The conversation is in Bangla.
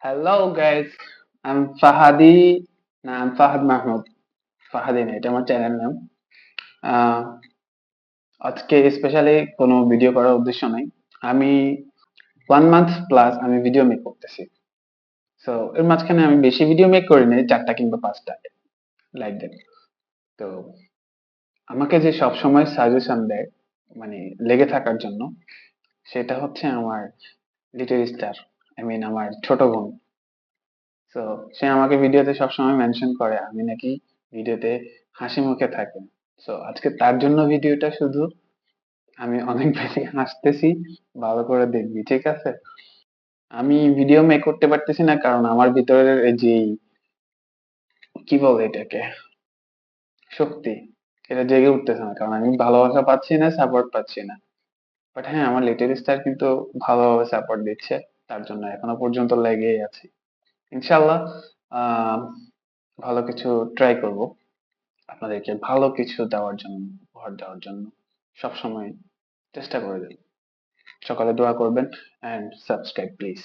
Hello guys, I'm Fahadi. না, I'm Fahad Mahmoud. ফাহাদি না, এটা আমার চ্যানেল নাম। আহ, আজকে স্পেশালি কোনো ভিডিও করার উদ্দেশ্য নাই। আমি 1 মান্থ প্লাস আমি ভিডিও মেক করতেছি। সো এর মাঝখানে আমি বেশি ভিডিও মেক করি নাই, 4টা কিংবা 5টা, লাইক দ্যাট। তো আমাকে যে সব সময় সাজেশন দেয়, মানে লেগে থাকার জন্য, সেটা হচ্ছে আমার লিটল স্টার, আমার ছোট বোন। তো সে আমাকে ভিডিওতে সবসময় মেনশন করে আমি নাকি ভিডিওতে হাসি মুখে থাকি। তো আজকে তার জন্য ভিডিওটা শুধু আমি অনেক বেশি হাসতেছি, ভালো করে দেখবি, ঠিক আছে? আমি ভিডিও মেক করতে পারতেছি না কারণ আমার ভিতরের এই যে কি বলে এটাকে, শক্তি, এটা জেগে উঠতেছে না কারণ আমি ভালোবাসা পাচ্ছি না, সাপোর্ট পাচ্ছি না। বাট হ্যাঁ, আমার লিটল স্টার কিন্তু ভালোভাবে সাপোর্ট দিচ্ছে, তার জন্য এখনো পর্যন্ত লেগেই আছি। ইনশাল্লাহ আহ ভালো কিছু ট্রাই করব, আপনাদেরকে ভালো কিছু দেওয়ার জন্য, উপহার দেওয়ার জন্য সবসময় চেষ্টা করে দেব। সকালে দোয়া করবেন, অ্যান্ড সাবস্ক্রাইব প্লিজ।